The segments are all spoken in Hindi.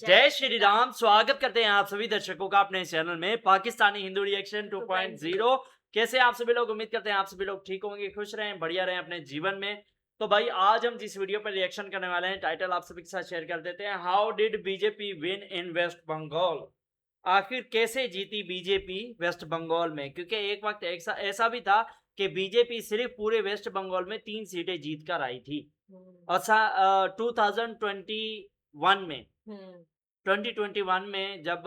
जय श्री राम। स्वागत करते हैं आप सभी दर्शकों का अपने चैनल में पाकिस्तानी हिंदू रिएक्शन 2.0। कैसे आप सभी लोग? उम्मीद करते हैं आप सभी लोग ठीक होंगे, खुश रहें, बढ़िया रहें अपने जीवन में। तो भाई आज हम जिस वीडियो पर रिएक्शन करने वाले हैं, टाइटल आप सभी के साथ शेयर कर देते हैं। How did BJP win in West Bengal? आखिर कैसे जीती बीजेपी वेस्ट बंगाल में? क्योंकि एक वक्त ऐसा भी था कि बीजेपी सिर्फ पूरे वेस्ट बंगाल में 3 सीटें जीत कर आई थी। अच्छा, 2021 में 2021 में जब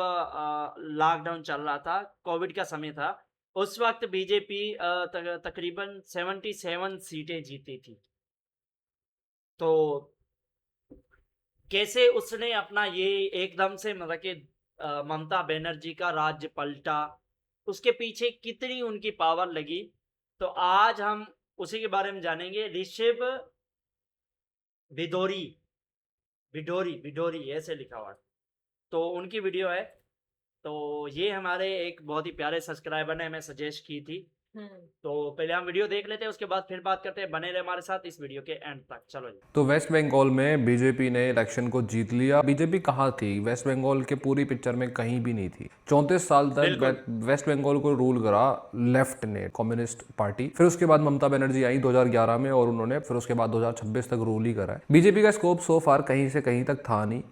लॉकडाउन चल रहा था, कोविड का समय था, उस वक्त बीजेपी तकरीबन 77 सीटें जीती थी। तो कैसे उसने अपना ये एकदम से मतलब कि ममता बनर्जी का राज्य पलटा, उसके पीछे कितनी उनकी पावर लगी, तो आज हम उसी के बारे में जानेंगे। ऋषभ भिदोरी भिडोरी भिडोरी ऐसे लिखा हुआ है, तो उनकी वीडियो है। तो ये हमारे एक बहुत ही प्यारे सब्सक्राइबर ने हमें सजेस्ट की थी। तो पहले हम वीडियो देख लेते हैं, उसके बाद फिर बात करते हैं। बने रहे हमारे साथ इस वीडियो के एंड तक। चलो जी। तो वेस्ट बंगाल में बीजेपी ने इलेक्शन को जीत लिया। बीजेपी कहाँ थी वेस्ट बंगाल के पूरी पिक्चर में? कहीं भी नहीं थी। 34 साल तक वेस्ट बंगाल को रूल करा लेफ्ट ने, कम्युनिस्ट पार्टी। फिर उसके बाद ममता बनर्जी आई 2011 में और उन्होंने फिर उसके बाद 2026 तक रूल ही करा है। बीजेपी का स्कोप सो फार कहीं से कहीं तक था नहीं।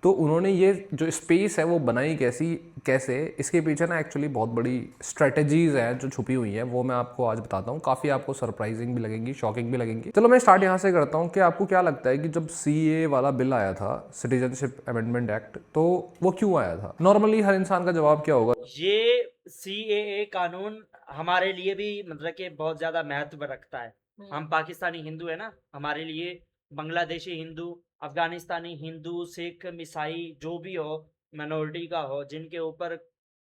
तो उन्होंने ये जो स्पेस है वो बनाई कैसे इसके पीछे ना एक्चुअली बहुत बड़ी स्ट्रेटजीज हैं जो छुपी हुई हैं, वो मैं आपको आज बताता हूँ। काफ़ी आपको सरप्राइजिंग भी लगेंगी, शॉकिंग भी लगेंगी। चलो मैं स्टार्ट यहाँ से करता हूँ कि आपको क्या लगता है कि जब सीए वाला बिल आया था, सिटीजनशिप अमेंडमेंट एक्ट, तो वो क्यों आया था? नॉर्मली हर इंसान का जवाब क्या होगा? ये सीएए कानून हमारे लिए भी मतलब कि बहुत ज़्यादा महत्व रखता है। हम पाकिस्तानी हिंदू है ना, हमारे लिए बांग्लादेशी हिंदू, अफगानिस्तानी हिंदू, सिख, ईसाई जो भी हो, माइनॉरिटी का हो, जिनके ऊपर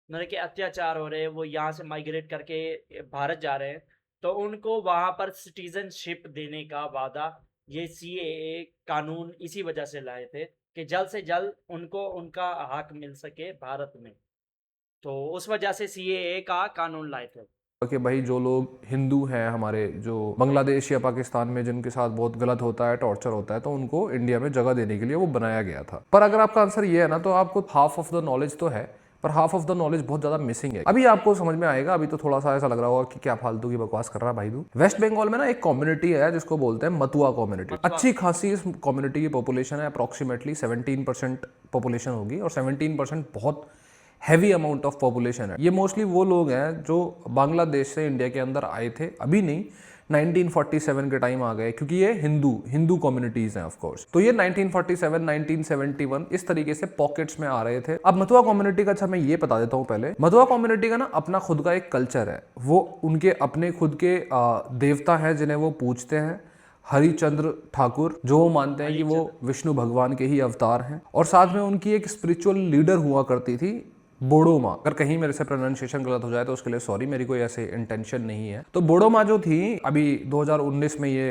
मतलब कि अत्याचार हो रहे हैं, वो यहाँ से माइग्रेट करके भारत जा रहे हैं, तो उनको वहाँ पर सिटीजनशिप देने का वादा ये सीएए कानून इसी वजह से लाए थे कि जल्द से जल्द उनको उनका हक मिल सके भारत में। तो उस वजह से सीएए का कानून लाए थे कि भाई जो लोग हिंदू हैं हमारे, जो बांग्लादेश या पाकिस्तान में जिनके साथ बहुत गलत होता है, टॉर्चर होता है, तो उनको इंडिया में जगह देने के लिए वो बनाया गया था। पर अगर आपका आंसर ये है ना, तो आपको हाफ ऑफ द नॉलेज तो है, पर हाफ ऑफ द नॉलेज बहुत ज्यादा मिसिंग है। अभी आपको समझ में आएगा। अभी तो थोड़ा सा ऐसा लग रहा होगा कि क्या फालतू की बकवास कर रहा है भाई तू। वेस्ट बंगाल में ना एक कम्युनिटी है जिसको बोलते हैं मतुआ कम्युनिटी। अच्छी खासी इस कम्युनिटी की पॉपुलेशन है, अप्रोक्सीमेटली 17% पॉपुलेशन होगी, और 17% बहुत हैवी अमाउंट ऑफ पॉपुलेशन है। ये मोस्टली वो लोग हैं जो बांग्लादेश से इंडिया के अंदर आए थे, अभी नहीं, 1947 के टाइम आ गए, क्योंकि ये हिंदू कम्युनिटीज हैं ऑफ कोर्स। तो ये 1947, 1971 इस तरीके से पॉकेट्स में आ रहे थे। अब मतुआ कम्युनिटी का, अच्छा मैं ये बता देता हूँ पहले, मतुआ कम्युनिटी का ना अपना खुद का एक कल्चर है। वो उनके अपने खुद के देवता हैं जिन्हें वो पूजते हैं, हरिचंद्र ठाकुर, जो वो मानते हैं कि वो विष्णु भगवान के ही अवतार हैं। और साथ में उनकी एक स्पिरिचुअल लीडर हुआ करती थी, बोडो माँ। अगर कहीं मेरे से प्रोनाउंसिएशन गलत हो जाए तो उसके लिए सॉरी, मेरी कोई ऐसे इंटेंशन नहीं है। तो बोडो माँ जो थी, अभी 2019 में ये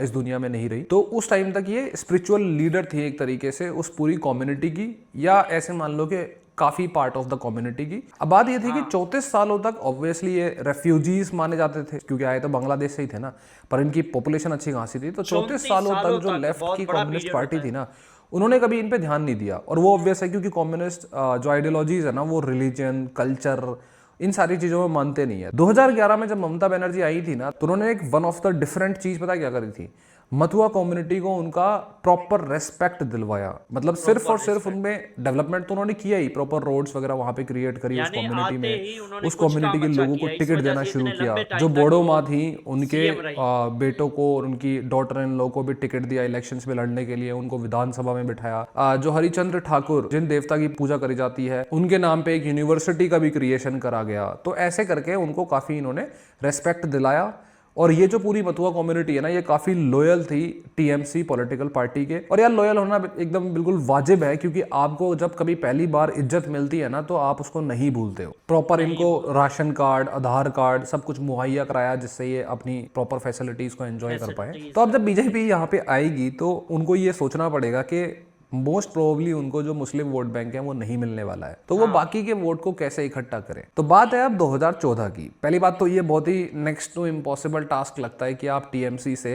इस दुनिया में नहीं रही, तो उस टाइम तक ये स्पिरिचुअल लीडर थी एक तरीके से उस पूरी कम्युनिटी की, या ऐसे मान लो कि काफी पार्ट ऑफ द कम्युनिटी की। अब बात ये थी कि 34 सालों तक ऑब्वियसली ये रेफ्यूजीज माने जाते थे, क्योंकि आए तो बांग्लादेश से ही थे ना, पर इनकी पॉपुलेशन अच्छी खासी थी। तो 34 सालों तक जो लेफ्ट की कम्युनिस्ट पार्टी थी ना, उन्होंने कभी इन पे ध्यान नहीं दिया। और वो ऑब्वियस है, क्योंकि कम्युनिस्ट जो आइडियोलॉजीज है ना, वो रिलीजन, कल्चर, इन सारी चीजों में मानते नहीं है। 2011 में जब ममता बनर्जी आई थी ना, तो उन्होंने एक वन ऑफ द डिफरेंट चीज पता क्या करी थी? मतुआ कम्युनिटी को उनका प्रॉपर रेस्पेक्ट दिलवाया। मतलब सिर्फ और सिर्फ उनमें डेवलपमेंट तो उन्होंने किया ही, प्रॉपर रोड्स वगैरह वहां पे क्रिएट करी उस कम्युनिटी में, उस कम्युनिटी के लोगों को टिकट देना शुरू किया। जो बोडो माँ थी, उनके बेटों को और उनकी डॉटर इन लॉ को भी टिकट दिया इलेक्शंस में लड़ने के लिए, उनको विधानसभा में बिठाया। जो हरिचंद्र ठाकुर, जिन देवता की पूजा करी जाती है, उनके नाम पे एक यूनिवर्सिटी का भी क्रिएशन करा गया। तो ऐसे करके उनको काफी इन्होंने रेस्पेक्ट दिलाया। और ये जो पूरी मतुआ कम्युनिटी है ना, ये काफी लॉयल थी टीएमसी पॉलिटिकल पार्टी के। और यार लॉयल होना एकदम बिल्कुल वाजिब है, क्योंकि आपको जब कभी पहली बार इज्जत मिलती है ना, तो आप उसको नहीं भूलते हो। प्रॉपर इनको राशन कार्ड, आधार कार्ड, सब कुछ मुहैया कराया, जिससे ये अपनी प्रॉपर फैसिलिटीज को एंजॉय कर पाए। तो अब जब बीजेपी यहाँ पे आएगी, तो उनको ये सोचना पड़ेगा कि मोस्ट प्रोबेबली उनको जो मुस्लिम वोट बैंक है वो नहीं मिलने वाला है, तो वो बाकी के वोट को कैसे इकट्ठा करें। तो बात है अब 2014 की। पहली बात तो ये बहुत ही नेक्स्ट टू इम्पॉसिबल टास्क लगता है कि आप टीएमसी से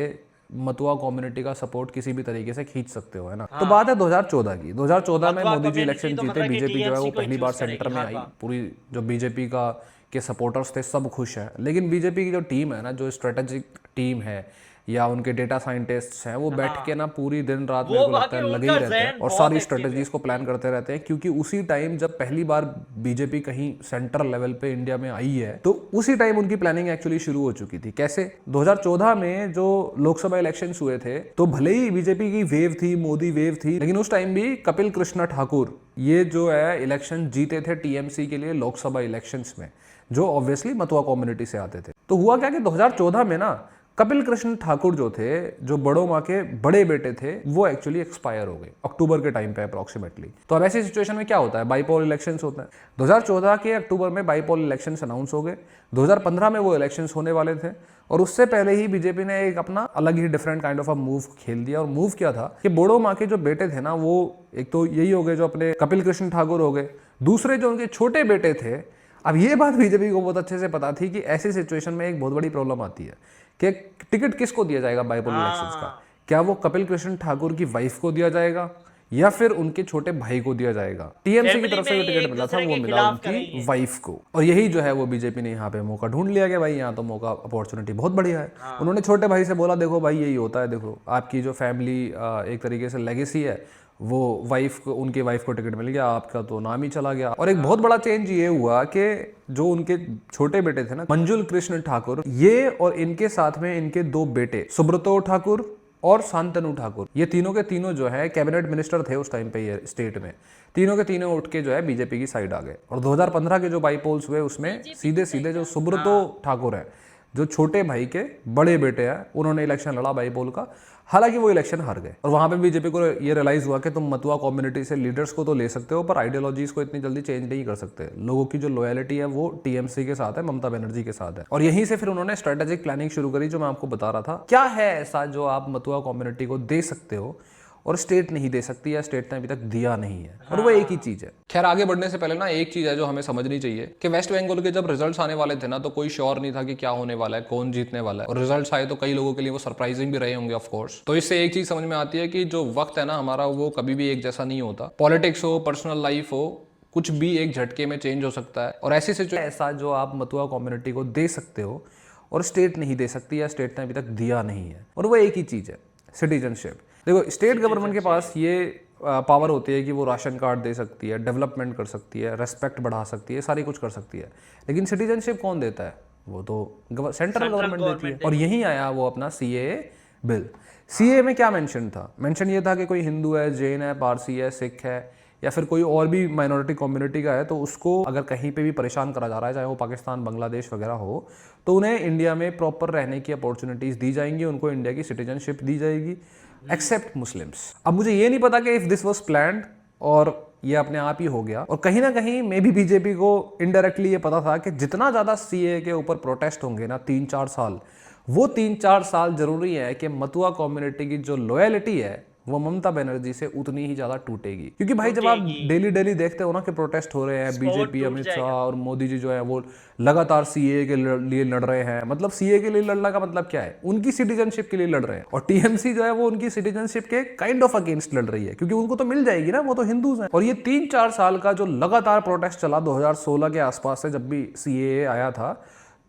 मतुआ कम्युनिटी का सपोर्ट किसी भी तरीके से खींच सकते हो, है ना। तो बात है 2014 की। 2014 में मतुआ मोदी जी इलेक्शन community तो जीते, मतलब कि बीजेपी जो है वो TMC को ही पहली बार choose करेगी सेंटर में हर आई। बार। पूरी जो बीजेपी का के सपोर्टर्स थे सब खुश हैं, लेकिन बीजेपी की जो टीम है ना, जो स्ट्रेटेजिक टीम है या उनके डेटा साइंटिस्ट्स हैं, वो बैठ के ना पूरी दिन रात वो मेरे को लगता बाकी है लगे उनका ही रहते हैं ज़हन और बहुत सारी active है। स्ट्रेटजीज को प्लान करते रहते हैं, क्योंकि उसी टाइम जब पहली बार बीजेपी कहीं सेंटर लेवल पे इंडिया में आई है तो उसी टाइम उनकी प्लानिंग एक्चुअली शुरू हो चुकी थी। कैसे? 2014 में जो लोकसभा इलेक्शंस हुए थे तो भले ही बीजेपी की वेव थी, मोदी वेव थी, लेकिन उस टाइम भी कपिल कृष्णा ठाकुर ये जो है इलेक्शन जीते थे टीएमसी के लिए लोकसभा इलेक्शंस में, जो ऑब्वियसली मतुआ कम्युनिटी से आते थे। तो हुआ क्या कि 2014 में ना कपिल कृष्ण ठाकुर जो थे, जो बड़ों माँ के बड़े बेटे थे, वो एक्चुअली एक्सपायर हो गए अक्टूबर के टाइम पे अप्रोक्सीमेटली। तो अब ऐसी सिचुएशन में क्या होता है, बाईपोल इलेक्शंस होते हैं। 2014 के अक्टूबर में बाईपोल इलेक्शंस अनाउंस हो गए, 2015 में वो इलेक्शंस होने वाले थे और उससे पहले ही बीजेपी ने एक अपना अलग ही different kind of a move खेल दिया। और मूव क्या था कि बड़ों माँ के जो बेटे थे ना, वो एक तो यही हो गए जो अपने कपिल कृष्ण ठाकुर हो गए, दूसरे जो उनके छोटे बेटे थे। अब ये बात बीजेपी को बहुत अच्छे से पता थी कि ऐसी सिचुएशन में एक बहुत बड़ी प्रॉब्लम आती है कि टिकट किसको दिया जाएगा बाईपोल इलेक्शंस का। क्या वो कपिल कृष्ण ठाकुर की वाइफ को दिया जाएगा या फिर उनके छोटे भाई को दिया जाएगा? टीएमसी की तरफ से जो टिकट मिला था वो मिला उनकी वाइफ को, और यही जो है वो बीजेपी ने यहाँ पे मौका ढूंढ लिया कि भाई यहाँ तो मौका अपॉर्चुनिटी बहुत बढ़िया है। उन्होंने छोटे भाई से बोला देखो भाई यही होता है, देखो आपकी जो फैमिली एक तरीके से लेगेसी है, वो वाइफ को, उनके वाइफ को टिकट मिल गया, आपका तो नाम ही चला गया। और एक बहुत बड़ा चेंज ये हुआ कि जो उनके छोटे बेटे थे ना, मंजुल कृष्ण ठाकुर, ये और इनके साथ में इनके दो बेटे सुब्रतो ठाकुर और शांतनु ठाकुर, ये तीनों के तीनों जो है कैबिनेट मिनिस्टर थे उस टाइम पे ये स्टेट में। तीनों के तीनों उठ के जो है बीजेपी की साइड आ गए। और 2015 के जो बाईपोल्स हुए उसमें सीधे सीधे जो सुब्रतो ठाकुर है, जो छोटे भाई के बड़े बेटे हैं, उन्होंने इलेक्शन लड़ा बाईपोल का। हालांकि वो इलेक्शन हार गए और वहां पे बीजेपी को ये रियलाइज हुआ कि तुम मतुआ कम्युनिटी से लीडर्स को तो ले सकते हो पर आइडियोलॉजीज को इतनी जल्दी चेंज नहीं कर सकते। लोगों की जो लॉयलिटी है वो टीएमसी के साथ है, ममता बनर्जी के साथ है। और यहीं से फिर उन्होंने स्ट्रेटेजिक प्लानिंग शुरू करी, जो मैं आपको बता रहा था। क्या है ऐसा जो आप मतुआ कम्युनिटी को दे सकते हो और स्टेट नहीं दे सकती या स्टेट ने अभी तक दिया नहीं है, और वो एक ही चीज है। खैर आगे बढ़ने से पहले ना एक चीज है जो हमें समझनी चाहिए कि वेस्ट बंगाल के जब रिजल्ट्स आने वाले थे ना, तो कोई श्योर नहीं था कि क्या होने वाला है, कौन जीतने वाला है। और रिजल्ट्स आए तो कई लोगों के लिए वो सरप्राइजिंग भी रहे होंगे ऑफ कोर्स। तो इससे एक चीज समझ में आती है कि जो वक्त है ना हमारा, वो कभी भी एक जैसा नहीं होता। पॉलिटिक्स हो, पर्सनल लाइफ हो, कुछ भी एक झटके में चेंज हो सकता है। और ऐसी सिचुएशन ऐसा जो आप मतुआ कम्युनिटी को दे सकते हो और स्टेट नहीं दे सकती या स्टेट ने अभी तक दिया नहीं है, और वो एक ही चीज है, सिटीजनशिप। देखो स्टेट गवर्नमेंट के पास ये पावर होती है कि वो राशन कार्ड दे सकती है, डेवलपमेंट कर सकती है, रेस्पेक्ट बढ़ा सकती है, सारी कुछ कर सकती है। लेकिन सिटीजनशिप कौन देता है? वो तो सेंट्रल गवर्नमेंट देती है। और यही आया वो अपना सीएए बिल। सीएए में क्या मेंशन था? मेंशन ये था कि कोई हिंदू है, जैन है, पारसी है, सिख है या फिर कोई और भी माइनॉरिटी कम्युनिटी का है, तो उसको अगर कहीं पे भी परेशान करा जा रहा है, चाहे वो पाकिस्तान, बांग्लादेश वगैरह हो, तो उन्हें इंडिया में प्रॉपर रहने की अपॉर्चुनिटीज दी जाएंगी, उनको इंडिया की सिटीजनशिप दी जाएगी, एक्सेप्ट मुस्लिम्स। अब मुझे ये नहीं पता कि इफ दिस वाज प्लान्ड और ये अपने आप ही हो गया, और कहीं ना कहीं मे भी बीजेपी को इनडायरेक्टली ये पता था कि जितना ज्यादा सीए के ऊपर प्रोटेस्ट होंगे ना 3-4 साल, वो 3-4 साल जरूरी है कि मतुआ कम्युनिटी की जो लॉयलिटी है वो ममता बनर्जी से उतनी ही ज्यादा टूटेगी। क्योंकि भाई जब आप डेली डेली देखते हो ना कि प्रोटेस्ट हो रहे हैं, बीजेपी, अमित शाह और मोदी जी जो है वो लगातार सीए के लिए लड़ रहे हैं। मतलब सीए के लिए लड़ने का मतलब क्या है? उनकी सिटीजनशिप के लिए लड़ रहे हैं। और टीएमसी जो है वो उनकी सिटीजनशिप के काइंड ऑफ अगेंस्ट लड़ रही है, क्योंकि उनको तो मिल जाएगी ना, वो तो हिंदूज हैं। और ये 3-4 साल का जो लगातार प्रोटेस्ट चला 2016 के आसपास से, जब भी सीएए आया था,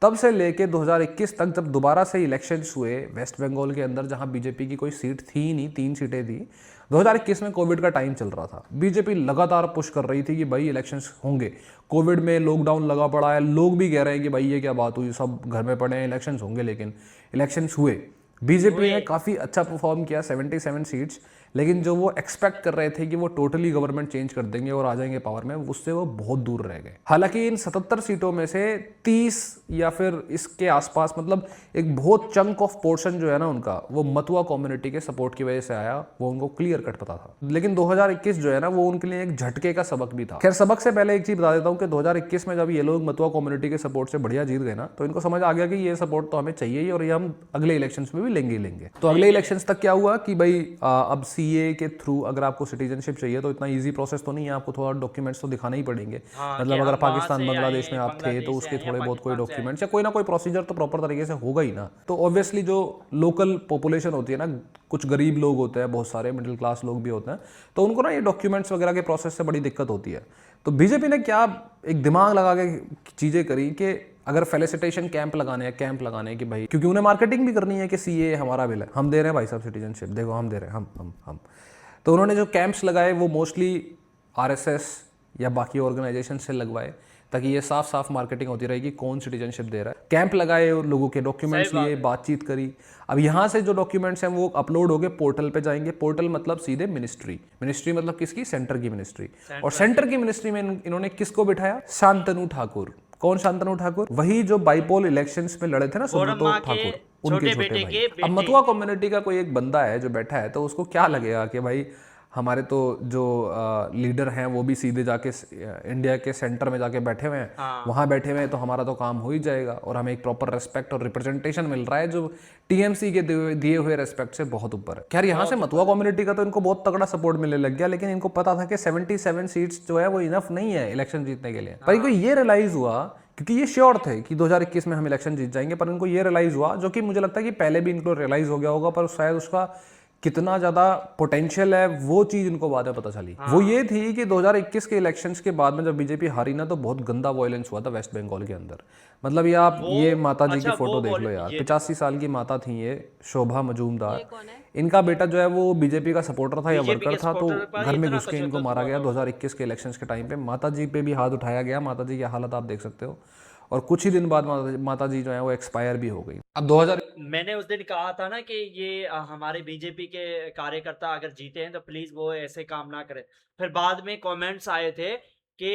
तब से लेके 2021 तक जब दोबारा से इलेक्शंस हुए वेस्ट बंगाल के अंदर, जहां बीजेपी की कोई सीट थी ही नहीं, 3 सीटें थी। 2021 में कोविड का टाइम चल रहा था, बीजेपी लगातार पुश कर रही थी कि भाई इलेक्शंस होंगे। कोविड में लॉकडाउन लगा पड़ा है, लोग भी कह रहे हैं कि भाई ये क्या बात हुई, सब घर में पड़े हैं, इलेक्शंस होंगे। लेकिन इलेक्शंस हुए, बीजेपी ने काफ़ी अच्छा परफॉर्म किया, 77 सीट्स। लेकिन जो वो एक्सपेक्ट कर रहे थे कि वो टोटली गवर्नमेंट चेंज कर देंगे और आ जाएंगे पावर में, उससे वो बहुत दूर रह गए। हालांकि इन 77 सीटों में से 30 या फिर इसके आसपास, मतलब एक बहुत चंक ऑफ पोर्शन जो है ना उनका, वो मतुआ कम्युनिटी के सपोर्ट की वजह से आया। वो उनको क्लियर कट पता था। लेकिन 2021 जो है ना, वो उनके लिए एक झटके का सबक भी था। खैर सबक से पहले एक चीज बता देता हूँ कि 2021 में जब ये लोग मतुआ कम्युनिटी के सपोर्ट से बढ़िया जीत गए ना, तो इनको समझ आ गया कि ये सपोर्ट तो हमें चाहिए ही, और ये हम अगले इलेक्शंस में भी लेंगे। तो अगले इलेक्शंस तक क्या हुआ कि भाई अब सीए के थ्रू अगर आपको सिटीजनशिप चाहिए तो इतना इजी प्रोसेस तो नहीं है, आपको थोड़ा डॉक्यूमेंट्स तो दिखाने ही पड़ेंगे। हाँ कि मतलब अगर हम वहाँ पाकिस्तान से बांग्लादेश आए, में आप थे तो बांग्लादेश से उसके आए या थोड़े बहुत कोई पाकिस्तान से आए। डॉक्यूमेंट्स या कोई ना कोई प्रोसीजर तो प्रॉपर तरीके से होगा ही ना। तो ऑब्वियसली जो लोकल पॉपुलेशन होती है ना, कुछ गरीब लोग होते हैं, बहुत सारे मिडिल क्लास लोग भी होते हैं, तो उनको ना ये डॉक्यूमेंट्स वगैरह के प्रोसेस से बड़ी दिक्कत होती है। तो बीजेपी ने क्या एक दिमाग लगा के चीज़ें करी कि अगर फेलिसिटेशन कैंप लगाने हैं, कैंप लगाने हैं कि भाई, क्योंकि उन्हें मार्केटिंग भी करनी है कि सीए हमारा बिल है, हम दे रहे हैं भाई साहब सिटीजनशिप, देखो हम दे रहे हैं, हम। तो उन्होंने जो कैंप्स लगाए वो मोस्टली आरएसएस या बाकी ऑर्गेनाइजेशन से लगवाए, ताकि ये साफ साफ मार्केटिंग होती रहेगी कौन सिटीजनशिप दे रहा है। कैंप लगाए और लोगों के डॉक्यूमेंट्स लिए, बातचीत करी। अब यहाँ से जो डॉक्यूमेंट्स हैं वो अपलोड हो गए, पोर्टल पे जाएंगे। पोर्टल मतलब सीधे मिनिस्ट्री मतलब किसकी? सेंटर की मिनिस्ट्री। और सेंटर की मिनिस्ट्री में इन्होंने किसको बिठाया? शांतनु ठाकुर। कौन शांतनु ठाकुर? वही जो बाईपोल इलेक्शंस में लड़े थे ना, सुब्रतो ठाकुर, उनके छोटे भाई। अब मतुआ कम्युनिटी का कोई एक बंदा है जो बैठा है, तो उसको क्या लगेगा कि भाई हमारे तो जो लीडर हैं वो भी सीधे जाके इंडिया के सेंटर में जाके बैठे हुए हैं, वहाँ बैठे हुए हैं, तो हमारा तो काम हो ही जाएगा और हमें एक प्रॉपर रेस्पेक्ट और रिप्रेजेंटेशन मिल रहा है जो टीएमसी के दिए हुए रेस्पेक्ट से बहुत ऊपर है। खैर यहाँ से मतुआ कम्युनिटी का तो इनको बहुत तगड़ा सपोर्ट मिलने लग गया, लेकिन इनको पता था कि 77 सीट्स जो है वो इनफ नहीं है इलेक्शन जीतने के लिए। पर इनको ये रियलाइज हुआ, क्योंकि ये श्योर थे कि 2021 में हम इलेक्शन जीत जाएंगे, पर इनको ये रियलाइज हुआ, जो कि मुझे लगता है कि पहले भी इनको रियलाइज हो गया होगा, पर शायद उसका कितना ज़्यादा पोटेंशियल है वो चीज़ इनको बाद में पता चली। वो ये थी कि 2021 के इलेक्शंस के बाद में जब बीजेपी हारी ना, तो बहुत गंदा वायलेंस हुआ था वेस्ट बंगाल के अंदर। मतलब ये आप ये माता जी की फोटो देख लो यार, 85 साल की माता थी ये, शोभा मजूमदार। इनका बेटा जो है वो बीजेपी का सपोर्टर था या वर्कर था, तो घर में घुस के इनको मारा गया 2021 के इलेक्शंस के टाइम पे। माता जी पे भी हाथ उठाया गया, माता जी की हालत आप देख सकते हो। और कुछ ही दिन बाद माता जी जो है वो एक्सपायर भी हो गई। अब 2000 मैंने उस दिन कहा था ना कि ये हमारे बीजेपी के कार्यकर्ता अगर जीते हैं तो प्लीज वो ऐसे काम ना करें। फिर बाद में कमेंट्स आए थे कि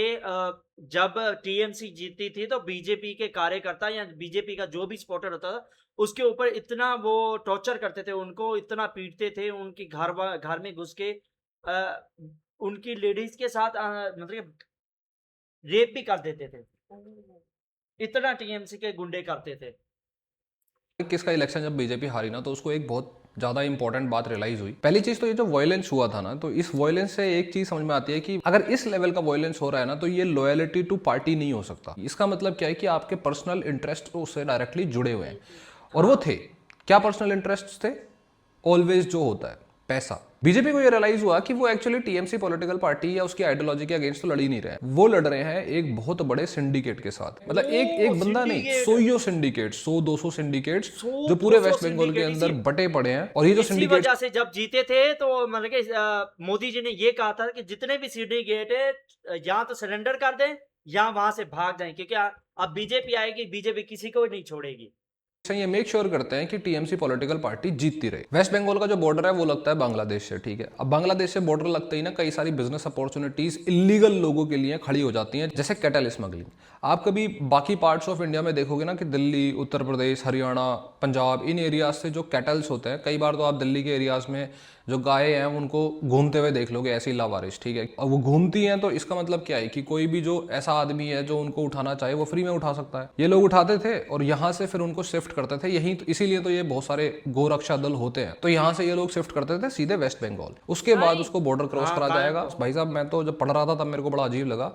जब टीएमसी जीती थी तो बीजेपी के कार्यकर्ता या बीजेपी का जो भी सपोर्टर होता था उसके ऊपर इतना वो टॉर्चर करते थे, उनको इतना पीटते थे, उनकी घर में घुस के उनकी लेडीज के साथ मतलब रेप भी कर देते थे। इतना टीएमसी के गुंडे करते थे। 21 का इलेक्शन जब बीजेपी हारी ना, तो उसको एक बहुत ज़्यादा इंपॉर्टेंट बात रियलाइज हुई। पहली चीज़ तो ये जो वायलेंस हुआ था ना, तो इस वायलेंस से एक चीज़ समझ में आती है कि अगर इस लेवल का वायलेंस हो रहा है ना, तो ये लॉयलिटी टू पार्टी नहीं हो सकता। इसका मतलब क्या है कि आपके पर्सनल इंटरेस्ट उससे डायरेक्टली जुड़े हुए हैं, और वो थे क्या? पर्सनल इंटरेस्ट थे ऑलवेज जो होता है पैसा। बीजेपी को ये रियलाइज हुआ कि वो एक्चुअली टीएमसी पॉलिटिकल पार्टी या उसकी आइडियोलॉजी के अगेंस्ट तो लड़ ही नहीं रहे, वो लड़ रहे हैं एक बहुत बड़े सिंडिकेट के साथ। मतलब एक बंदा नहीं, 100 सिंडिकेट, 100-200 सिंडिकेट जो पूरे वेस्ट बंगाल के अंदर बटे पड़े हैं। और ये जो सिंडिकेट वजह से जब जीते थे तो मतलब कि मोदी जी ने ये कहा था कि जितने भी सिंडिकेट है या तो सरेंडर कर दें या वहां से भाग जाएं, क्योंकि अब बीजेपी आएगी, बीजेपी किसी को नहीं छोड़ेगी। ये मेक श्योर करते हैं कि टीएमसी पॉलिटिकल पार्टी जीतती रहे। वेस्ट बंगाल का जो बॉर्डर है वो लगता है बांग्लादेश से, ठीक है। अब बांग्लादेश से बॉर्डर लगते ही ना कई सारी बिजनेस अपॉर्चुनिटीज इलीगल लोगों के लिए खड़ी हो जाती हैं, जैसे कैटल स्मगलिंग। आप कभी बाकी पार्ट्स ऑफ इंडिया में देखोगे ना कि दिल्ली, उत्तर प्रदेश, हरियाणा, पंजाब, इन एरियाज से जो कैटल्स होते हैं, कई बार तो आप दिल्ली के एरियाज में जो गाय हैं उनको घूमते हुए देख लोगे, ऐसी लावारिश, ठीक है। और वो घूमती हैं तो इसका मतलब क्या है कि कोई भी जो ऐसा आदमी है जो उनको उठाना चाहे वो फ्री में उठा सकता है। ये लोग उठाते थे और यहाँ से फिर उनको शिफ्ट करते थे यहीं, तो इसीलिए तो ये बहुत सारे गोरक्षा दल होते हैं। तो यहाँ से ये लोग शिफ्ट करते थे सीधे वेस्ट बंगाल, उसके बाद उसको बॉर्डर क्रॉस करा जाएगा। भाई साहब मैं तो जब पढ़ रहा था तब मेरे को बड़ा अजीब लगा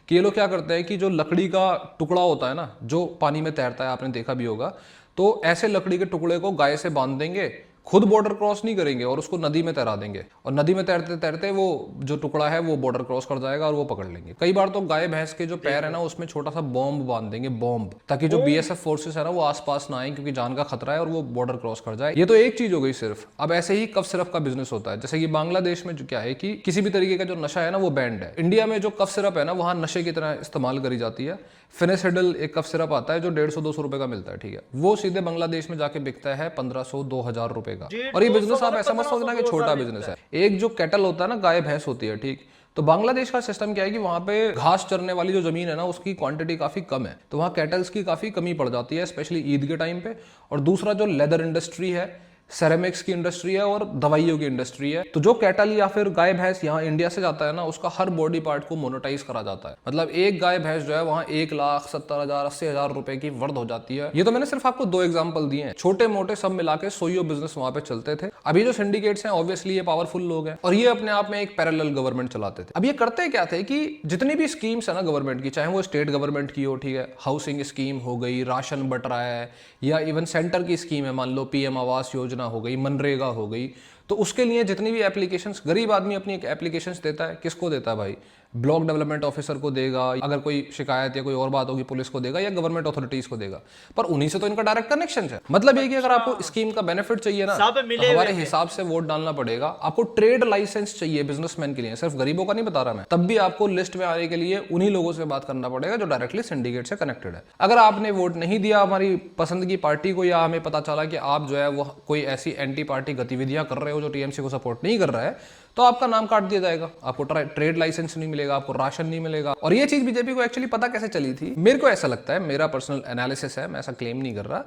कि ये लोग क्या करते हैं कि जो लकड़ी का टुकड़ा होता है ना जो पानी में तैरता है, आपने देखा भी होगा, तो ऐसे लकड़ी के टुकड़े को गाय से बांध देंगे, खुद बॉर्डर क्रॉस नहीं करेंगे और उसको नदी में तैरा देंगे, और नदी में तैरते तैरते वो जो टुकड़ा है वो बॉर्डर क्रॉस कर जाएगा और वो पकड़ लेंगे। कई बार तो गाय भैंस के जो पैर है ना उसमें छोटा सा बॉम्ब बांध देंगे, बॉम्ब, ताकि जो बीएसएफ फोर्सेस है ना वो आसपास ना आए, क्योंकि जान का खतरा है, और वो बॉर्डर क्रॉस कर जाए। ये तो एक चीज हो गई सिर्फ। अब ऐसे ही कफ सिरप का बिजनेस होता है, जैसे कि बांग्लादेश में जो क्या है कि किसी भी तरीके का जो नशा है ना वो बैंड है। इंडिया में जो कफ सिरप है ना वहाँ नशे की तरह इस्तेमाल करी जाती है। फिनेसिडल एक कफ सिरप आता है जो 150-200 रुपए का मिलता है, ठीक है। वो सीधे बांग्लादेश में जाके बिकता है 1500-2000 रुपए का। और ये बिजनेस आप ऐसा मत सोचना कि छोटा बिजनेस है। एक जो कैटल होता है ना, गाय भैंस होती है, ठीक। तो बांग्लादेश का सिस्टम क्या है कि वहां पे घास चरने वाली जो जमीन है ना उसकी क्वांटिटी काफी कम है, तो वहां कैटल्स की काफी कमी पड़ जाती है, स्पेशली ईद के टाइम पे। और दूसरा जो लेदर इंडस्ट्री है, सेरेमिक्स की इंडस्ट्री है और दवाइयों की इंडस्ट्री है। तो जो कैटल या फिर गाय भैंस यहाँ इंडिया से जाता है ना, उसका हर बॉडी पार्ट को मोनेटाइज करा जाता है। मतलब एक गाय भैंस जो है वहाँ 1,70,000 80,000 रुपए की वर्थ हो जाती है। ये तो मैंने सिर्फ आपको 2 एग्जाम्पल दिए हैं, छोटे मोटे सब मिला के सोयो बिजनेस वहां पे चलते थे। अभी जो सिंडिकेट्स हैं ऑब्वियसली ये पावरफुल लोग हैं और ये अपने आप में एक पैरेलल गवर्नमेंट चलाते थे। अब ये करते क्या थे कि जितनी भी स्कीम्स है ना गवर्नमेंट की, चाहे वो स्टेट गवर्नमेंट की हो, ठीक है, हाउसिंग स्कीम हो गई, राशन बट रहा है, या इवन सेंटर की स्कीम है, मान लो पीएम आवास योजना हो गई, मनरेगा हो गई, तो उसके लिए जितनी भी एप्लीकेशंस, गरीब आदमी अपनी एक एप्लीकेशंस देता है, किसको देता है भाई? ब्लॉक डेवलपमेंट ऑफिसर को देगा, अगर कोई शिकायत या कोई और बात होगी पुलिस को देगा, या गवर्नमेंट अथॉरिटीज को देगा। पर उन्हीं से तो इनका डायरेक्ट कनेक्शन है। मतलब ये कि अगर आपको स्कीम का बेनिफिट चाहिए ना, तो हमारे हिसाब से वोट डालना पड़ेगा। आपको ट्रेड लाइसेंस चाहिए बिजनेसमैन के लिए, सिर्फ गरीबों का नहीं बता रहा मैं, तब भी आपको लिस्ट में आने के लिए उन्हीं लोगों से बात करना पड़ेगा जो डायरेक्टली सिंडिकेट से कनेक्टेड है। अगर आपने वोट नहीं दिया हमारी पसंद की पार्टी को, या हमें पता चला कि आप जो है वो कोई ऐसी एंटी पार्टी गतिविधियां कर रहे हो जो टीएमसी को सपोर्ट नहीं कर रहा है, तो आपका नाम काट दिया जाएगा, आपको ट्रेड लाइसेंस नहीं मिलेगा, आपको राशन नहीं मिलेगा। और ये चीज बीजेपी को एक्चुअली पता कैसे चली थी, मेरे को ऐसा लगता है, मेरा पर्सनल एनालिसिस है, मैं ऐसा क्लेम नहीं कर रहा।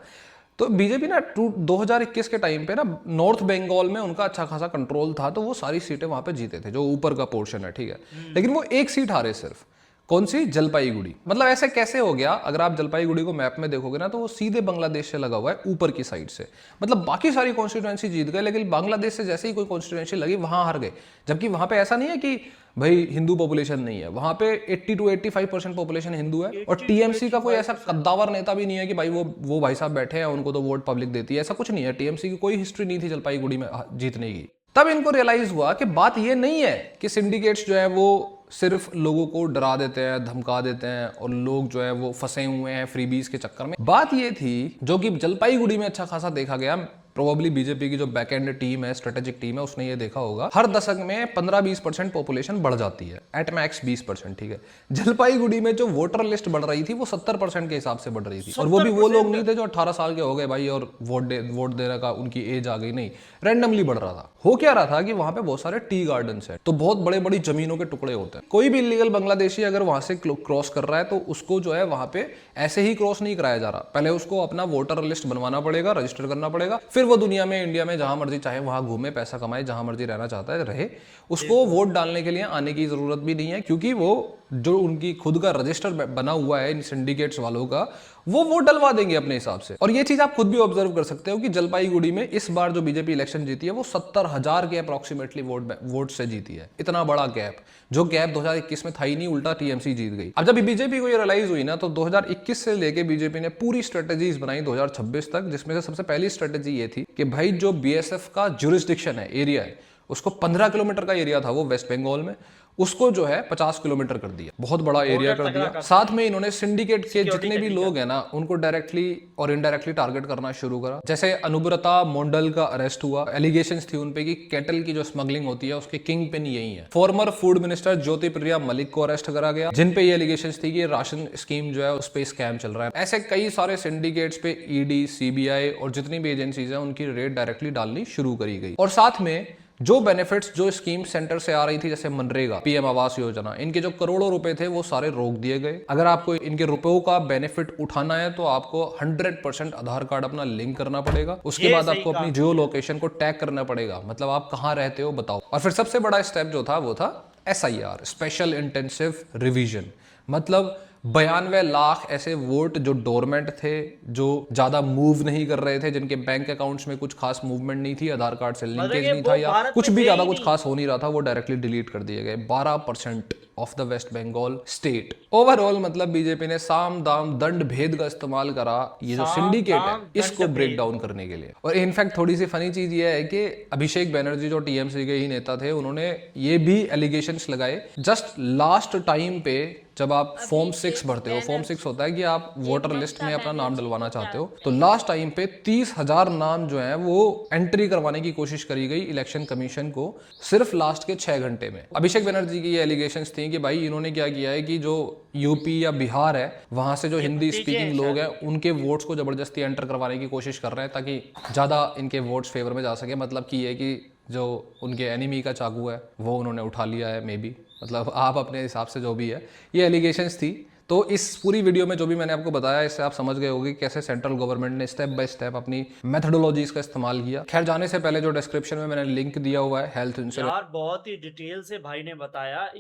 तो बीजेपी ना 2021 के टाइम पे ना नॉर्थ बंगाल में उनका अच्छा खासा कंट्रोल था, तो वो सारी सीटें वहां पे जीते थे, जो ऊपर का पोर्शन है, ठीक है। लेकिन वो एक सीट हारे सिर्फ, कौन सी? जलपाईगुड़ी। मतलब ऐसे कैसे हो गया? अगर आप जलपाईगुड़ी को मैप में देखोगे ना, तो वो सीधे बांग्लादेश से लगा हुआ है, ऊपर की साइड से। मतलब बाकी सारी कॉन्स्टिट्यूएंसी जीत गए, लेकिन बांग्लादेश से जैसे ही कोई कॉन्स्टिट्यूएंसी लगी वहां हार गए। जबकि वहां पे ऐसा नहीं है कि भाई हिंदू पॉपुलेशन नहीं है, वहां पे 80 to 85% पॉपुलेशन हिंदू है। और टीएमसी का कोई ऐसा कद्दावर नेता भी नहीं है कि भाई वो भाई साहब बैठे हैं, उनको तो वोट पब्लिक देती है, ऐसा कुछ नहीं है। टीएमसी की कोई हिस्ट्री नहीं थी जलपाईगुड़ी में जीतने की। तब इनको रियलाइज हुआ कि बात ये नहीं है कि सिंडिकेट्स जो है वो सिर्फ लोगों को डरा देते हैं, धमका देते हैं, और लोग जो है वो फंसे हुए हैं फ्रीबीज के चक्कर में। बात ये थी, जो कि जलपाईगुड़ी में अच्छा खासा देखा गया, प्रोबेबली बीजेपी की जो बैकएंड टीम है, स्ट्रेटेजिक टीम है, उसने ये देखा होगा, हर दशक में 15-20% पॉपुलेशन बढ़ जाती है, एट मैक्स 20%, ठीक है। जलपाईगुड़ी में जो वोटर लिस्ट बढ़ रही थी वो 70% के हिसाब से बढ़ रही थी, और वो भी वो लोग नहीं थे जो 18 साल के हो गए भाई और वोट देने का उनकी एज आ गई, नहीं, रैंडमली बढ़ रहा था। हो क्या रहा था कि वहां पे बहुत सारे टी गार्डन्स है, तो बहुत बड़े बड़ी जमीनों के टुकड़े होते हैं। कोई भी इलीगल बांग्लादेशी अगर वहां से क्रॉस कर रहा है, तो उसको जो है वहां पे ऐसे ही क्रॉस नहीं कराया जा रहा, पहले उसको अपना वोटर लिस्ट बनवाना पड़ेगा, रजिस्टर करना पड़ेगा, फिर वो दुनिया में, इंडिया में जहां मर्जी चाहे वहां घूमे, पैसा कमाए, जहां मर्जी रहना चाहता है रहे। उसको वोट डालने के लिए आने की जरूरत भी नहीं है, क्योंकि वो जो उनकी खुद का रजिस्टर बना हुआ है इन सिंडिकेट्स वालों का, वो वोट डलवा देंगे अपने हिसाब से। और ये चीज आप खुद भी ऑब्जर्व कर सकते हो कि जलपाईगुड़ी में इस बार जो बीजेपी इलेक्शन जीती है वो 70,000 के अप्रोक्सीमेटली वोट से जीती है। इतना बड़ा गैप, जो गैप 2021 में था ही नहीं, उल्टा टीएमसी जीत गई। अब जब बीजेपी को ये रियलाइज हुई ना, तो 2021 से लेके बीजेपी ने पूरी स्ट्रेटेजीज बनाई 2026 तक, जिसमें से सबसे पहली स्ट्रेटेजी ये थी कि भाई जो बीएसएफ का ज्यूरिसडिक्शन है, एरिया है, उसको 15 किलोमीटर का एरिया था वो वेस्ट बंगाल में, उसको जो है 50 किलोमीटर कर दिया, बहुत बड़ा एरिया कर दिया। साथ में इन्होंने सिंडिकेट के जितने भी लोग हैं ना, उनको डायरेक्टली और इनडायरेक्टली टारगेट करना शुरू करा। जैसे अनुब्रता मंडल का अरेस्ट हुआ, एलिगेशंस थी उनपे कि कैटल की जो स्मगलिंग होती है उसके किंग पिन यही है। Farmer food minister Jyotipriya Malik को अरेस्ट करा गया, जिन पे ये एलिगेशंस थी कि राशन स्कीम जो है उस पे स्कैम चल रहा है। ऐसे कई सारे सिंडिकेट्स पे ईडी, सीबीआई और जितनी भी एजेंसीज हैं उनकी रेड डायरेक्टली डालनी शुरू करी गई। और साथ में जो बेनिफिट्स जो स्कीम सेंटर से आ रही थी, जैसे मनरेगा, पीएम आवास योजना, इनके जो करोड़ों रुपए थे वो सारे रोक दिए गए। अगर आपको इनके रुपयों का बेनिफिट उठाना है तो आपको 100% आधार कार्ड अपना लिंक करना पड़ेगा। उसके बाद आपको अपनी जियो लोकेशन को टैग करना पड़ेगा, मतलब आप कहाँ रहते हो बताओ। और फिर सबसे बड़ा स्टेप जो था वो था SIR, स्पेशल इंटेंसिव रिवीजन। मतलब 92 लाख ऐसे वोट जो डोरमेंट थे, जो ज्यादा मूव नहीं कर रहे थे, जिनके बैंक अकाउंट्स में कुछ खास मूवमेंट नहीं थी, आधार कार्ड से लिंकेज नहीं था, या कुछ भी ज्यादा कुछ खास हो नहीं रहा था, वो डायरेक्टली डिलीट कर दिए गए। 12% of the West Bengal state. Overall मतलब बीजेपी ने साम दाम दंड भेद का इस्तेमाल करा ये जो सिंडिकेट है इसको ब्रेक डाउन करने के लिए। और इनफैक्ट थोड़ी सी फनी चीज ये है कि अभिषेक बनर्जी जो टीएमसी के ही नेता थे, उन्होंने ये भी एलिगेशंस लगाए जस्ट लास्ट टाइम पे, जब आप फॉर्म 6 भरते हो, फॉर्म 6 होता है कि आप वोटर लिस्ट में अपना नाम डलवाना चाहते हो, तो लास्ट टाइम पे 30,000 नाम जो है वो एंट्री करवाने की कोशिश करी गई इलेक्शन कमीशन को, सिर्फ लास्ट के 6 घंटे में। अभिषेक बनर्जी की ये एलिगेशंस थी कि भाई इन्होंने क्या किया है कि जो यूपी या बिहार है वहां से जो हिंदी स्पीकिंग लोग हैं उनके वोट्स को जबरदस्ती एंटर करवाने की कोशिश कर रहे हैं, ताकि ज्यादा इनके वोट्स फेवर में जा सके। मतलब कि ये कि जो उनके एनिमी का चाकू है वो उन्होंने उठा लिया है, मे बी, मतलब आप अपने हिसाब से जो भी है, ये एलिगेशंस थी। तो इस पूरी वीडियो में जो भी मैंने आपको बताया, इससे आप समझ गए होंगे कि कैसे सेंट्रल गवर्नमेंट ने स्टेप बाय स्टेप अपनी मेथडोलॉजीज का इस्तेमाल किया। खैर, जाने से पहले जो डिस्क्रिप्शन में मैंने लिंक दिया हुआ है हेल्थ इंश्योरेंस, यार बहुत ही डिटेल से भाई ने बताया।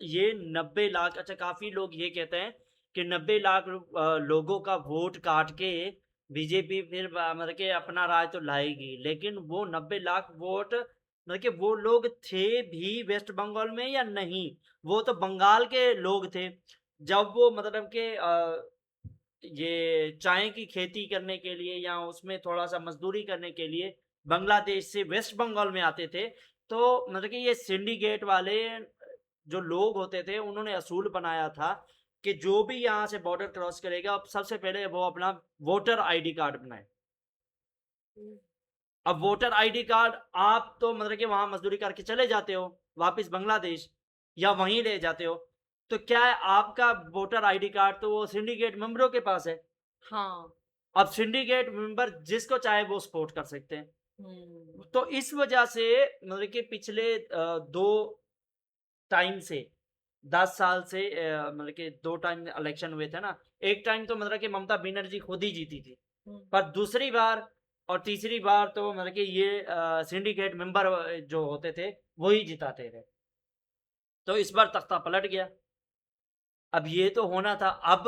ये 90 लाख, अच्छा काफी लोग ये कहते हैं कि 90 लाख लोगों का वोट काट के बीजेपी फिर मतलब कि अपना राज तो लाएगी, लेकिन वो 90 लाख वोट मतलब कि वो लोग थे भी वेस्ट बंगाल में या नहीं, वो तो बंगाल के लोग थे। जब वो मतलब कि ये चाय की खेती करने के लिए या उसमें थोड़ा सा मजदूरी करने के लिए बांग्लादेश से वेस्ट बंगाल में आते थे, तो मतलब कि ये सिंडिकेट वाले जो लोग होते थे उन्होंने असूल बनाया था कि जो भी यहाँ से बॉर्डर क्रॉस करेगा, अब सबसे पहले वो अपना वोटर आईडी कार्ड बनाए। अब वोटर आईडी कार्ड आप तो मतलब कि वहां मजदूरी करके चले जाते हो वापस बांग्लादेश, या वहीं ले जाते हो, तो क्या है आपका वोटर आईडी कार्ड तो वो सिंडिकेट मेंबरों के पास है। हाँ। अब सिंडिकेट मेंबर जिसको चाहे वो सपोर्ट कर सकते हैं। तो इस वजह से मतलब कि पिछले 2 टाइम से 10 साल से मतलब कि 2 टाइम इलेक्शन हुए थे ना। एक टाइम तो मतलब कि ममता बनर्जी खुद ही जीती थी, पर दूसरी बार और तीसरी बार तो मतलब कि ये सिंडिकेट मेंबर जो होते थे वही जिताते थे। तो इस बार तख्ता पलट गया। अब ये तो होना था। अब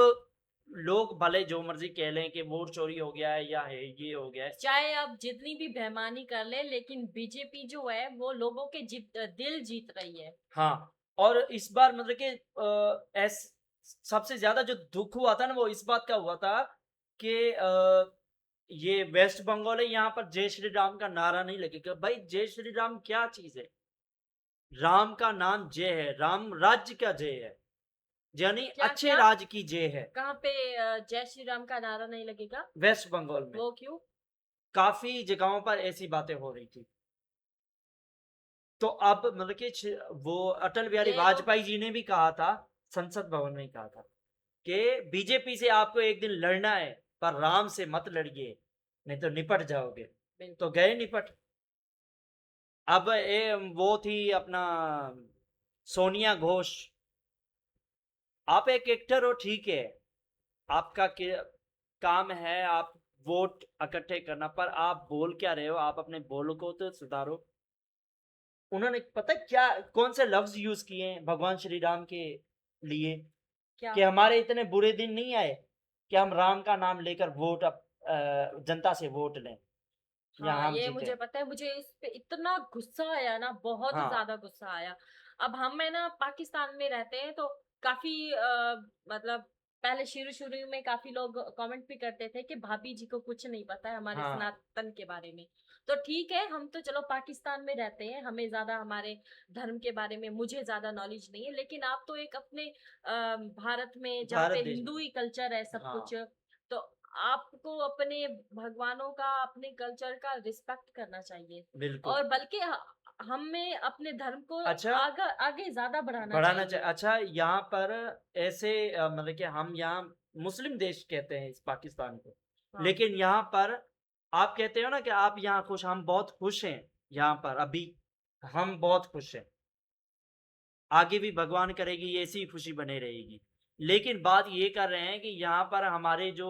लोग भले जो मर्जी कह लें कि वोट चोरी हो गया है या है ये हो गया है, चाहे आप जितनी भी बेईमानी कर ले, लेकिन बीजेपी जो है वो लोगों के दिल जीत रही है। हाँ। और इस बार मतलब कि सबसे ज्यादा जो दुख हुआ था ना वो इस बात का हुआ था कि ये वेस्ट बंगाल है, यहाँ पर जय श्री राम का नारा नहीं लगेगा। भाई जय श्री राम क्या चीज है? राम का नाम जय है, राम राज्य का जय है, यानी क्या अच्छे क्या राज की जय है। कहाँ पे जय श्री राम का नारा नहीं लगेगा? वेस्ट बंगाल में वो क्यों? काफी जगहों पर ऐसी बातें हो रही थी। तो अब मतलब कि वो अटल बिहारी ये तो वाजपेयी जी ने भी कहा था, संसद भवन में ही कहा था कि बीजेपी से आपको एक दिन लड़ना है, पर राम से मत लड़िए, नहीं तो निपट जाओगे। तो गए निपट। अब वो थी अपना सोनिया घोष। आप एक एक्टर हो, ठीक है, आपका काम है आप वोट इकट्ठे करना, पर आप बोल क्या रहे हो? आप अपने बोल को तो सुधारो। उन्होंने पता क्या कौन से लफ्ज यूज किए हैं भगवान श्री राम के लिए? क्या? कि हमारे इतने बुरे दिन नहीं आए कि हम राम का नाम लेकर वोट जनता से वोट लें या हाँ, हम ये जीते। मुझे पता है। मुझे इस पे इतना गुस्सा आया ना, बहुत हाँ ज्यादा गुस्सा आया। अब हम है ना पाकिस्तान में रहते हैं, तो काफी मतलब पहले शुरू शुरू में काफी लोग कमेंट भी करते थे कि भाभी जी को कुछ नहीं पता है हमारे हाँ सनातन के बारे में। तो ठीक है, हम तो चलो पाकिस्तान में रहते हैं, हमें ज्यादा हमारे धर्म के बारे में मुझे ज्यादा नॉलेज नहीं है, लेकिन आप तो एक अपने भारत में जहाँ भारत पे देश हिंदू में। ही कल्चर है सब हाँ कुछ, तो आपको अपने भगवानों का, अपने कल्चर का रिस्पेक्ट करना चाहिए। बिल्कुल। और बल्कि हमें अपने धर्म को अच्छा आगे आगे ज्यादा बढ़ाना बढ़ाना चाहिए। चाहिए। अच्छा यहाँ पर ऐसे मतलब कि हम यहाँ मुस्लिम देश कहते हैं इस पाकिस्तान को, हाँ। लेकिन यहाँ पर आप कहते हो ना कि आप यहाँ खुश, हम बहुत खुश हैं यहाँ पर अभी, हम बहुत खुश हैं, आगे भी भगवान करेगी ऐसी ही खुशी बने रहेगी। लेकिन बात ये कर रहे हैं कि यहाँ पर हमारे जो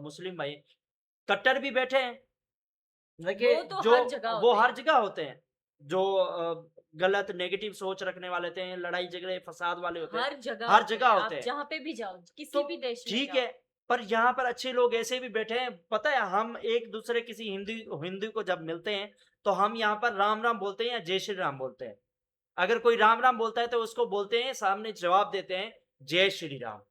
मुस्लिम भाई कट्टर भी बैठे हैं। देखिए वो तो जो हर जगह वो होते हर हैं। जगह होते हैं, जो गलत नेगेटिव सोच रखने वाले होते हैं, लड़ाई झगड़े फसाद वाले होते हैं, हर जगह हर होते जगह हैं, होते आप हैं। जहाँ पे भी जाओ, तो किसी भी देश में ठीक जाओ। है, पर यहाँ पर अच्छे लोग ऐसे भी बैठे हैं। पता है हम एक दूसरे किसी हिंदू हिंदू को जब मिलते हैं तो हम यहाँ पर राम राम बोलते हैं या जय श्री राम बोलते हैं। अगर कोई राम राम बोलता है तो उसको बोलते हैं, सामने जवाब देते हैं जय श्री राम।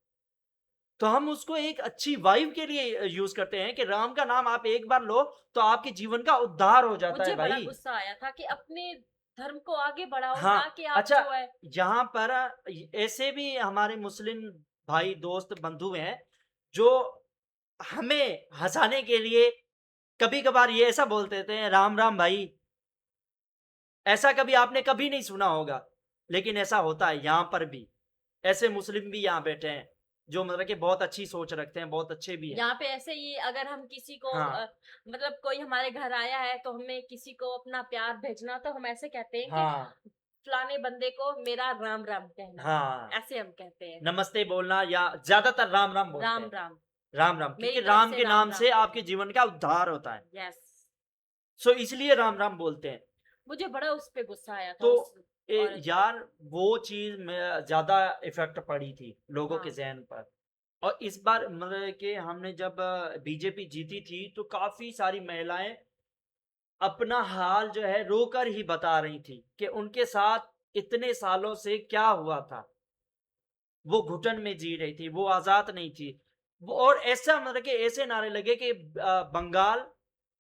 तो हम उसको एक अच्छी वाइब के लिए यूज करते हैं कि राम का नाम आप एक बार लो तो आपके जीवन का उद्धार हो जाता है मुझे बड़ा भाई। गुस्सा आया था कि अपने धर्म को आगे बढ़ाओ, हाँ। ना कि आप अच्छा जो है। यहाँ पर ऐसे भी हमारे मुस्लिम भाई दोस्त बंधु हैं जो हमें हंसाने के लिए कभी कभार ये ऐसा बोल देते हैं, राम राम भाई। ऐसा कभी आपने कभी नहीं सुना होगा, लेकिन ऐसा होता है यहाँ पर भी। ऐसे मुस्लिम भी यहाँ बैठे हैं जो मतलब कि बहुत अच्छी सोच रखते हैं, बहुत अच्छे भी हैं। यहाँ पे ऐसे ही अगर हम किसी को हाँ मतलब कोई हमारे घर आया है तो हमें किसी को अपना प्यार भेजना, तो हम ऐसे कहते हैं कि हाँ फलाने बंदे को मेरा राम राम कहना, हाँ, ऐसे हम कहते हैं। नमस्ते बोलना या ज्यादातर राम राम बोलते राम हैं। राम, राम राम, मेरी क्योंकि तरफ राम से के राम नाम राम से कहना। आपके जीवन का उद्धार होता है, यस, सो इसलिए राम राम बोलते हैं। मुझे बड़ा उस पे गुस्सा आया था तो उस औरत पे। यार वो चीज में ज्यादा इफेक्ट पड़ी थी लोगों के हाँ। जहन पर। और इस बार मतलब कि हमने जब बीजेपी जीती थी तो काफी सारी महिलाएं अपना हाल जो है रोकर ही बता रही थी कि उनके साथ इतने सालों से क्या हुआ था। वो घुटन में जी रही थी, वो आजाद नहीं थी। वो और ऐसा मतलब कि ऐसे नारे लगे कि बंगाल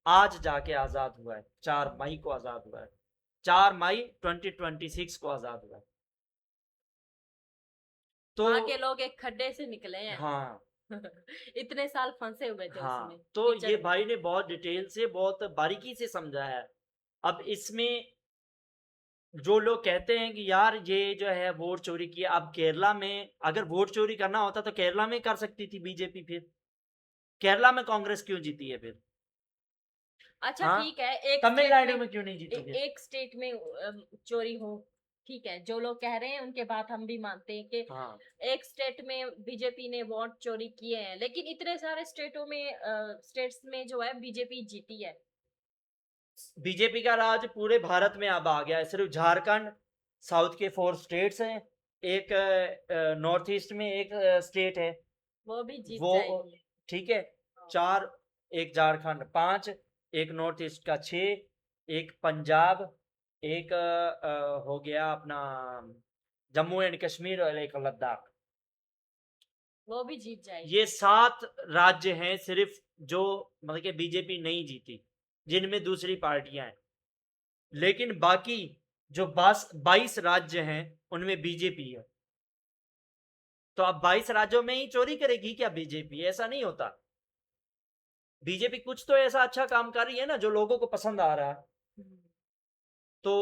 आज जाके आजाद हुआ है, 4 मई को आजाद हुआ है, 4 मई 2026 को आजाद हुआ है। तो वहाँ के लोग एक खड्डे से निकले हैं। हाँ इतने साल फंसे हुए थे हाँ, उसमें, तो कीचड़ ये में। भाई ने बहुत डिटेल से बहुत बारीकी से समझा है। अब इसमें जो लोग कहते हैं कि यार ये जो है वोट चोरी किया, अब केरला में अगर वोट चोरी करना होता तो केरला में कर सकती थी बीजेपी, फिर केरला में कांग्रेस क्यों जीती है फिर? अच्छा हाँ, ठीक है, एक तमिलनाडु स्टेट में में क्यों नहीं जीती फिर? एक स्टेट में चोरी हो, ठीक है, जो लोग कह रहे हैं उनके बात हम भी मानते हैं कि हाँ, एक स्टेट में बीजेपी ने वोट चोरी किए हैं, लेकिन इतने सारे स्टेटों में स्टेट्स में जो है बीजेपी जीती है। बीजेपी का राज पूरे भारत में अब आ गया है। सिर्फ झारखंड, साउथ के 4 स्टेट्स हैं, एक नॉर्थ ईस्ट में एक स्टेट है, वो भी जीत वो जाएगी। ठीक है, हाँ। 4, एक झारखंड 5, एक नॉर्थ ईस्ट का 6, एक पंजाब, एक हो गया अपना जम्मू एंड कश्मीर और एक लद्दाख। वो भी जीत जाएगी। ये 7 राज्य हैं सिर्फ जो मतलब कि बीजेपी नहीं जीती, जिनमें दूसरी पार्टियां हैं। लेकिन बाकी जो 22 राज्य हैं उनमें बीजेपी है। तो अब 22 राज्यों में ही चोरी करेगी क्या बीजेपी? ऐसा नहीं होता। बीजेपी कुछ तो ऐसा अच्छा काम कर रही है ना जो लोगों को पसंद आ रहा है। हम्म। तो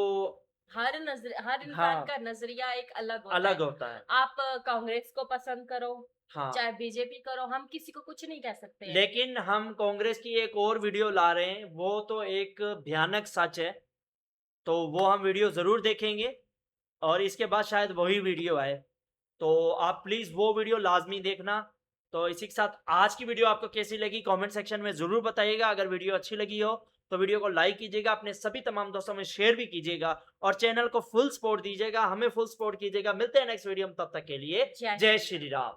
हर इंसान हाँ, का नजरिया एक अलग होता अलग है। होता है। आप कांग्रेस को पसंद करो, हाँ, चाहे बीजेपी करो, हम किसी को कुछ नहीं कह सकते हैं। लेकिन हम कांग्रेस की एक और वीडियो ला रहे हैं, वो तो एक भयानक सच है, तो वो हम वीडियो जरूर देखेंगे और इसके बाद शायद वही वीडियो आए, तो आप प्लीज वो वीडियो लाजमी देखना। तो इसी के साथ आज की वीडियो आपको कैसी लगी कमेंट सेक्शन में जरूर बताइएगा। अगर वीडियो अच्छी लगी हो तो वीडियो को लाइक कीजिएगा, अपने सभी तमाम दोस्तों में शेयर भी कीजिएगा और चैनल को फुल सपोर्ट दीजिएगा, हमें फुल सपोर्ट कीजिएगा। मिलते हैं नेक्स्ट वीडियो में, तब तक के लिए जय जय श्री श्री राम।